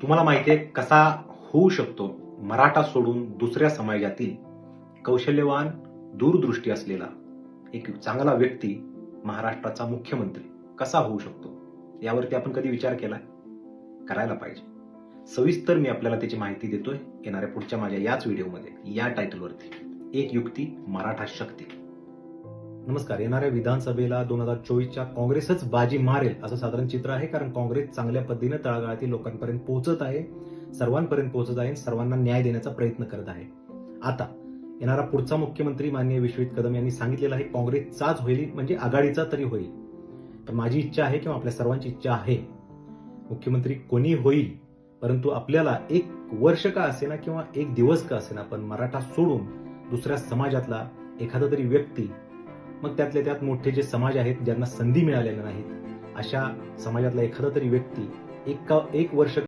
तुम्हाला माहिती आहे कसा होऊ शकतो मराठा सोडून दुसऱ्या समाजातील कौशल्यवान, दूरदृष्टी असलेला एक चांगला व्यक्ती महाराष्ट्राचा मुख्यमंत्री कसा होऊ शकतो? यावरती आपण कधी विचार केलाय? करायला पाहिजे. सविस्तर मी आपल्याला त्याची माहिती देतोय येणाऱ्या पुढच्या माझ्या याच व्हिडिओमध्ये, या टायटलवरती, एक युक्ती मराठा शक्ती. नमस्कार. येणाऱ्या विधानसभेला 2024च्या काँग्रेसच बाजी मारेल असं साधारण चित्र आहे, कारण काँग्रेस चांगल्या पद्धतीने तळागाळातील लोकांपर्यंत पोहोचत आहे, सर्वांपर्यंत पोहोचत आहे, सर्वांना न्याय देण्याचा प्रयत्न करत आहे. आता येणारा पुढचा मुख्यमंत्री माननीय विश्वजित कदम यांनी सांगितलेलं आहे काँग्रेसचाच होईल, म्हणजे आघाडीचा तरी होईल. तर माझी इच्छा आहे किंवा आपल्या सर्वांची इच्छा आहे, मुख्यमंत्री कोणी होईल, परंतु आपल्याला एक वर्ष का असेना किंवा एक दिवस का असेना, पण मराठा सोडून दुसऱ्या समाजातला एखादा तरी व्यक्ती, मग त्यातल्या त्यात मोठे जे समाज आहेत ज्यांना संधी मिळालेल्या नाहीत, अशा समाजातला एखादा तरी व्यक्ती एक वर्ष